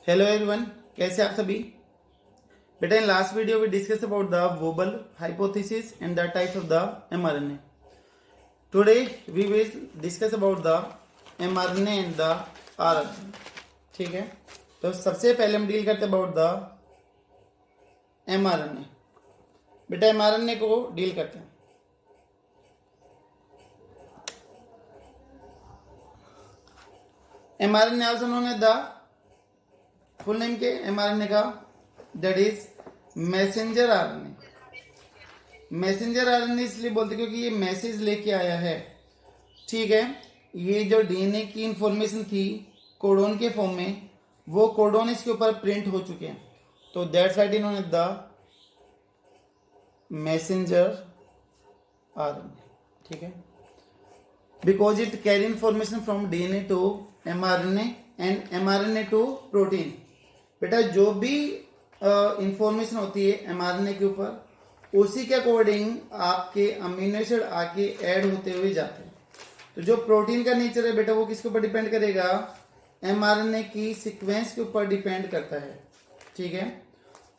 Hello everyone, कैसे आप सभी। बेटा in last video we discuss about the wobble hypothesis and the types of the mRNA. Today we will discuss about the mRNA and the RNA. ठीक है, तो सबसे पहले हम डील करते हैं अबाउट द एमआरएनए। बेटा एमआरएनए को डील करते हैं। MRNA also known as the full name के एमआरएनए का, that is messenger RNA. Messenger RNA इसलिए बोलते क्योंकि ये मैसेज लेके आया है। ठीक है, ये जो डीएनए की इंफॉर्मेशन थी कोडोन के फॉर्म में, वो कोडोन इसके ऊपर प्रिंट हो चुके हैं, तो दैट्स व्हाई इन्होंने द मैसेंजर आरएनए। ठीक है, because it carry information from DNA to mRNA and mRNA to protein. बेटा जो भी इंफॉर्मेशन होती है एमआरएनए के ऊपर, उसी के अकॉर्डिंग आपके अमीनो एसिड आके ऐड होते हुए जाते हैं। तो जो प्रोटीन का नेचर है बेटा वो किसके ऊपर डिपेंड करेगा, एमआरएनए की सीक्वेंस के ऊपर डिपेंड करता है। ठीक है,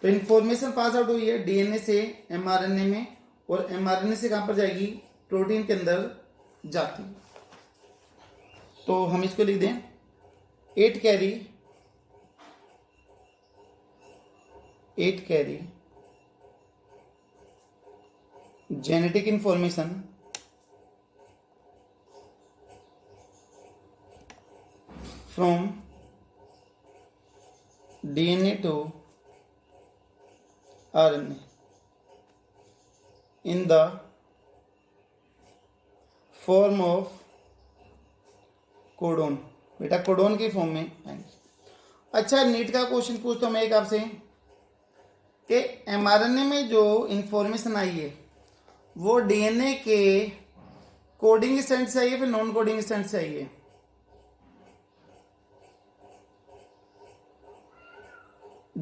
तो इंफॉर्मेशन पास आउट हुई है डीएनए से एमआरएनए में, और एमआरएनए से कहां पर जाएगी, प्रोटीन के अंदर जाती। तो हम इसको लिख दें 8 carry genetic information from DNA to RNA in the form of codon. बेटा कोडोन के फॉर्म में आएंगे। अच्छा, नीट का क्वेश्चन पूछता हूं मैं एक आपसे कि एमआरएनए में जो इंफॉर्मेशन आई है वो डीएनए के कोडिंग स्ट्रैंड से आई है फिर नॉन कोडिंग स्ट्रैंड से आई है।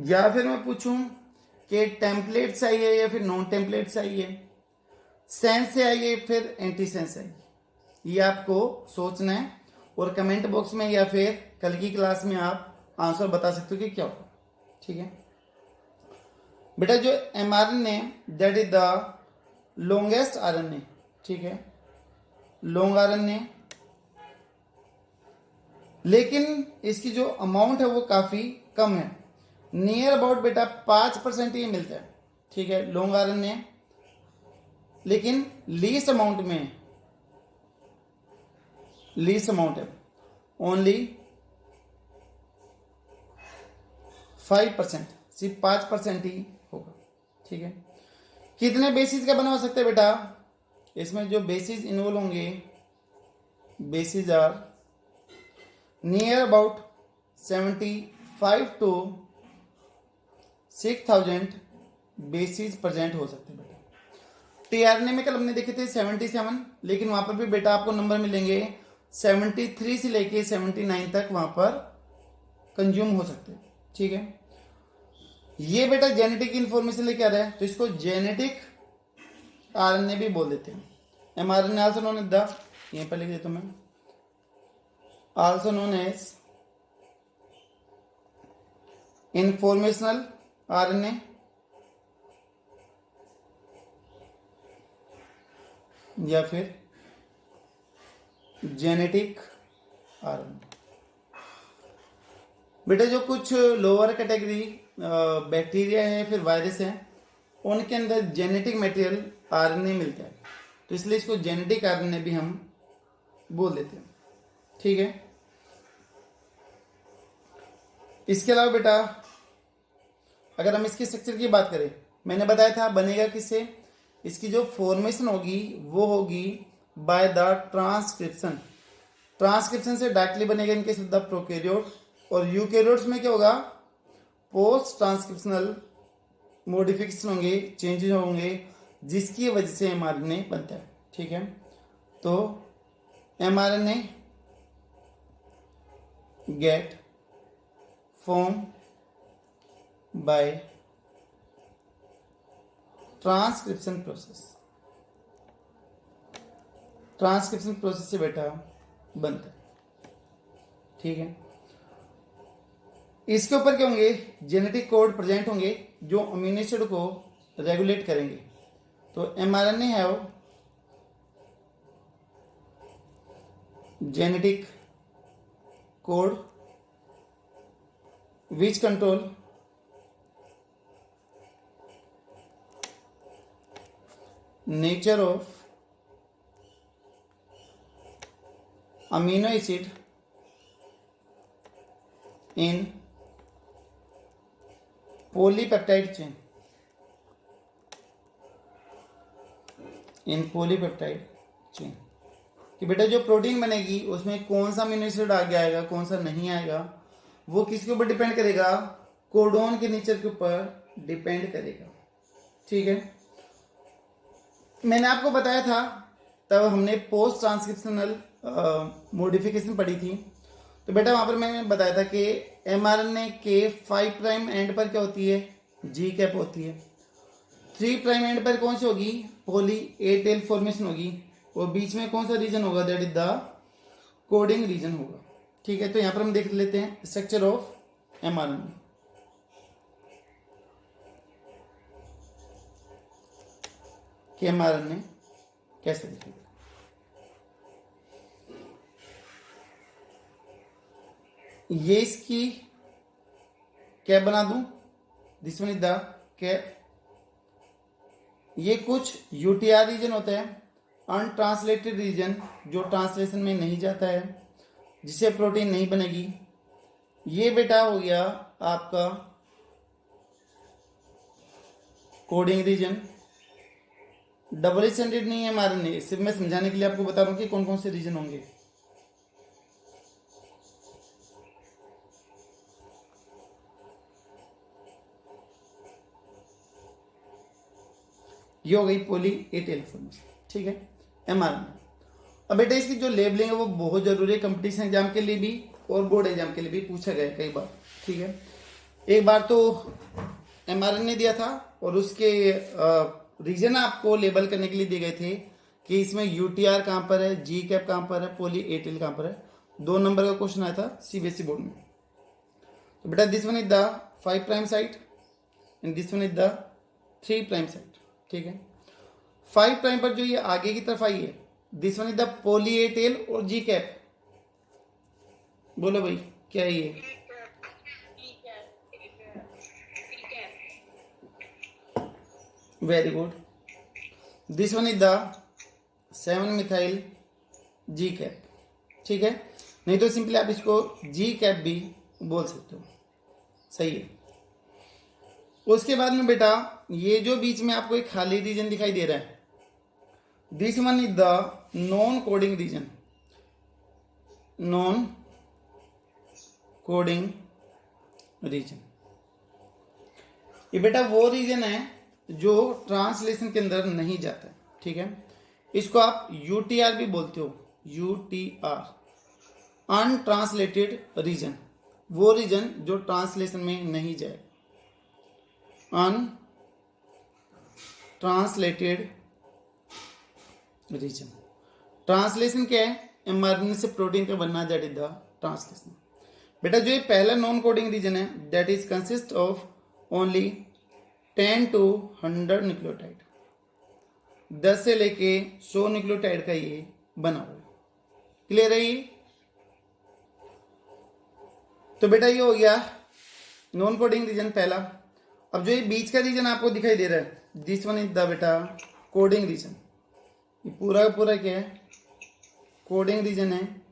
या फिर मैं पूछूं कि टेम्पलेट से आई है या फिर नॉन टेम्पलेट से आई है, सेंस से आई है फिर एंटी सेंस से आई है। ये आपको सोचना है और कमेंट बॉक्स में या फिर कल की क्लास में आप आंसर बता सकते हो कि क्या होगा। ठीक है बेटा, जो mRNA that is the longest RNA. ठीक है, लॉन्ग आरएनए, लेकिन इसकी जो अमाउंट है वो काफी कम है, नियर अबाउट बेटा 5% ही मिलता है। ठीक है, लॉन्ग आरएनए, लेकिन लीस्ट अमाउंट में, लीस्ट अमाउंट है ओनली 5%, सिर्फ 5% ही होगा। ठीक है, कितने बेसिस का बना हो सकता है बेटा, इसमें जो बेसिस इन्वॉल्व होंगे, bases are near about 75 to 6000 bases present हो सकते हैं बेटा। टीआरएनए में कल हमने देखे थे 77, लेकिन वहां पर भी बेटा आपको नंबर मिलेंगे 73 से लेके 79 तक वहां पर कंज्यूम हो सकते हैं। ठीक है, ये बेटा जेनेटिक इंफॉर्मेशन लेके आ रहा है, तो इसको जेनेटिक आरएनए भी बोल देते हैं। MRNA also known as the, यहीं पर लिख देता हूं मैं, also known as informational RNA या फिर जेनेटिक आरएनए। बेटा जो कुछ लोअर कैटेगरी बैक्टीरिया है फिर वायरस है, उनके अंदर जेनेटिक मटेरियल आरएनए मिलता है, तो इसलिए इसको जेनेटिक आरएनए भी हम बोल देते हैं। ठीक है, इसके अलावा बेटा अगर हम इसकी स्ट्रक्चर की बात करें, मैंने बताया था बनेगा किससे, इसकी जो फॉर्मेशन होगी वो होगी बाय द ट्रांसक्रिप्शन। ट्रांसक्रिप्शन से डायरेक्टली बनेगा इनके केस ऑफ द प्रोकैरियोट, और यूकैरियोट्स में क्या होगा, पोस्ट ट्रांसक्रिप्शनल मॉडिफिकेशन होंगे, चेंजेस होंगे, जिसकी वजह से एमआरएनए बनता है। ठीक है, तो mRNA get form by transcription process. Transcription process से बेटा बनता है। ठीक है, इसके ऊपर क्या होंगे, जेनेटिक कोड प्रेजेंट होंगे जो अमीनो एसिड को रेगुलेट करेंगे। तो mRNA have genetic code which control nature of amino acid in polypeptide chain, in polypeptide chain, कि बेटा जो प्रोटीन बनेगी उसमें कौन सा अमीनो एसिड आगे आएगा कौन सा नहीं आएगा, वो किसके ऊपर डिपेंड करेगा, कोडोन के नेचर के ऊपर डिपेंड करेगा। ठीक है, मैंने आपको बताया था तब हमने पोस्ट ट्रांसक्रिप्शनल मॉडिफिकेशन पढ़ी थी। तो बेटा वहां पर मैंने बताया था कि mRNA के 5 प्राइम एंड पर क्या होती है, जी कैप होती है। 3 प्राइम एंड पर कौन सी होगी, पॉली ए टेल फॉर्मेशन होगी, और बीच में कौन सा रीजन होगा, that is the coding region होगा। ठीक है, तो यहां पर हम देख लेते हैं स्ट्रक्चर ऑफ mRNA। कि mRNA कैसे दिखेगा। ये इसकी कैप बना दूं, this one is the cap. ये कुछ यूटीआर रीजन होता है, अनट्रांसलेटेड रीजन, जो ट्रांसलेशन में नहीं जाता है, जिससे प्रोटीन नहीं बनेगी। ये बेटा हो गया आपका कोडिंग रीजन। डबल स्टैंडर्ड नहीं है mRNA, सिर्फ मैं समझाने के लिए आपको बता रहा हूं कि कौन कौन से रीजन होंगे। ये हो गई पॉली ए टेल फॉर्मेशन। ठीक है, mRNA। अब बेटा इसकी जो लेबलिंग है वो बहुत जरूरी है, कंपटीशन एग्जाम के लिए भी और बोर्ड एग्जाम के लिए भी पूछा गया कई बार। ठीक है, एक बार तो mRNA दिया था और उसके रीजन आपको लेबल करने के लिए दिए गए थे कि इसमें यूटीआर कहां पर है, जी कैप कहां पर है, पॉली ए टेल कहां पर है। 2 नंबर का क्वेश्चन आया था सीबीएसई बोर्ड में। तो बेटा this one is the 5 prime site and this one is the 3 prime site. ठीक है, 5 प्राइम पर जो ये आगे की तरफ आई है, this one is the poly A tail और जी कैप। बोलो भाई क्या है ये, very good. This one is the 7 methyl G cap. ठीक है, नहीं तो सिंपली आप इसको जी कैप भी बोल सकते हो, सही है। उसके बाद में बेटा ये जो बीच में आपको एक खाली रीजन दिखाई दे रहा है, this one is the non coding region, non coding region. ये बेटा वो रीजन है जो ट्रांसलेशन के अंदर नहीं जाता है। ठीक है, इसको आप यूटीआर भी बोलते हो, यूटीआर, अनट्रांसलेटेड रीजन, वो रीजन जो ट्रांसलेशन में नहीं जाए, अनट्रांसलेटेड रीजन। ट्रांसलेशन क्या है, mRNA से प्रोटीन का बनना, दैट इज द ट्रांसलेशन। बेटा जो ये पहला नॉन कोडिंग रीजन है, that is consist of only 10 to 100 nucleotide, 10 से लेके 100 न्यूक्लियोटाइड का ये बना हुआ है। क्लियर है ये। तो बेटा ये हो गया नॉन कोडिंग रीजन पहला। अब जो ये बीच का रीजन आपको दिखाई दे रहा है, दिस वन इज द बेटा कोडिंग रीजन। ये पूरा का पूरा क्या है, कोडिंग रीजन है।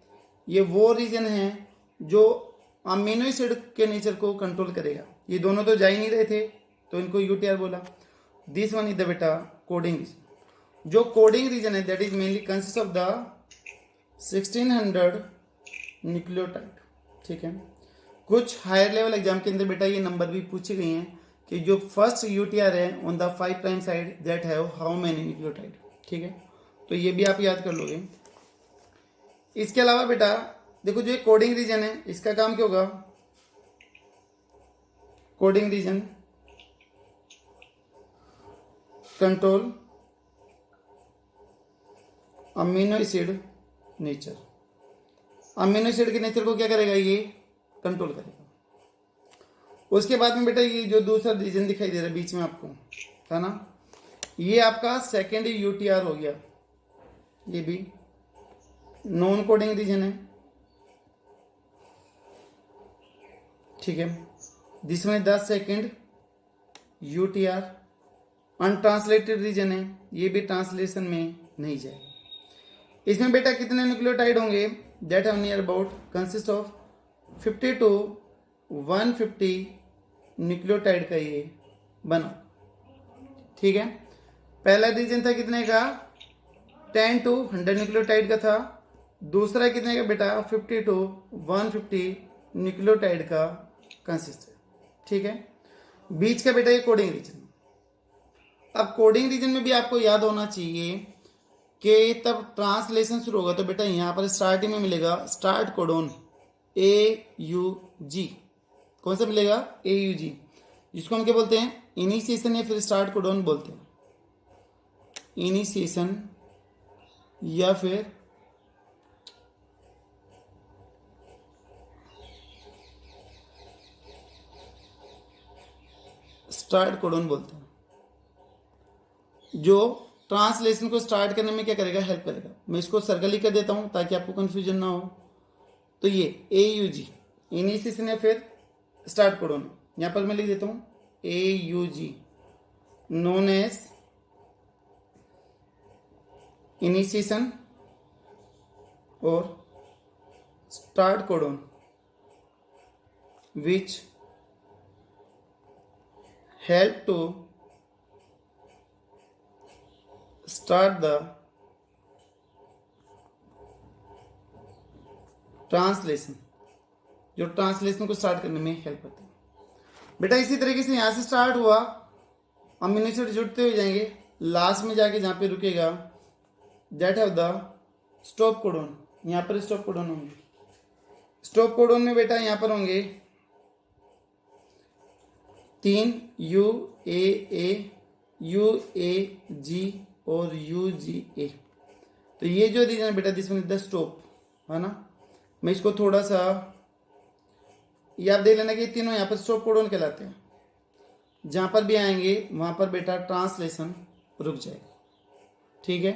ये वो रीजन है जो अमीनो एसिड के नेचर को कंट्रोल करेगा। ये दोनों तो जा ही नहीं रहे थे तो इनको यूटीआर बोला। दिस वन इज द बेटा कोडिंग रीजन। जो कोडिंग रीजन है that is mainly consist of the 1600 nucleotide. ठीक है, कुछ हायर लेवल एग्जाम के अंदर बेटा ये नंबर भी पूछे गए हैं कि जो फर्स्ट यूटीआर है on the 5 prime side that have how many nucleotide. ठीक है, तो ये भी आप याद कर लोगे। इसके अलावा बेटा देखो जो ये कोडिंग रीजन है इसका काम क्या होगा, coding region control amino acid nature. Amino acid के नेचर को क्या करेगा, ये कंट्रोल करेगा। उसके बाद में बेटा ये जो दूसरा रीजन दिखाई दे रहा है बीच में आपको, है ना, ये आपका सेकेंड यूटीआर हो गया, ये भी नॉन कोडिंग रीजन है, ठीक है। This one is the second UTR, untranslated region है, ये भी ट्रांसलेशन में नहीं जाएगा। इसमें बेटा कितने न्यूक्लियोटाइड होंगे, that are near about consist of 50 to 150 nucleotide का ये बना, ठीक है। पहला रीजन था कितने का, 10 to 100 न्यूक्लियोटाइड का था, दूसरा कितने का बेटा 50 to 150 न्यूक्लियोटाइड का कंसिस्ट है, ठीक है। बीच का बेटा ये कोडिंग रीजन। अब कोडिंग रीजन में भी आपको याद होना चाहिए कि तब ट्रांसलेशन शुरू होगा तो बेटा यहाँ पर स्टार्टिंग में मिलेगा स्टार्ट कोडोन AUG, कौन सा मिलेगा AUG, जिसको हम क्या बोलते हैं इनिशिएशन या फिर स्टार्ट कोडोन बोलते हैं, इनिशिएशन या फिर स्टार्ट कोडोन बोलते हैं, जो ट्रांसलेशन को स्टार्ट करने में क्या करेगा, हेल्प करेगा। मैं इसको सर्कल ही कर देता हूं ताकि आपको कंफ्यूजन ना हो। तो ये AUG इनिशिएशन या फिर स्टार्ट कोडोन, यहां पर मैं लिख देता हूं AUG नोन एज इनिशिएशन और start codon which help to start the translation, जो ट्रांसलेशन को स्टार्ट करने में हेल्प करते हैं। बेटा इसी तरीके से यहां से स्टार्ट हुआ, अमीनो एसिड जुड़ते हुए जाएंगे, लास्ट में जाके जहां पे रुकेगा that have the stop codon, यहां पर स्टॉप कोडोन होंगे। स्टॉप कोडोन में बेटा यहां पर होंगे 3 UAA UAG और UGA। तो ये जो रीजन है बेटा this one is the stop, है ना। मैं इसको थोड़ा सा ये आप देख लेना कि तीनों यहाँ पर स्टॉप कोडोन कहलाते हैं, जहां पर भी आएंगे वहां पर बेटा ट्रांसलेशन रुक जाएगा, ठीक है।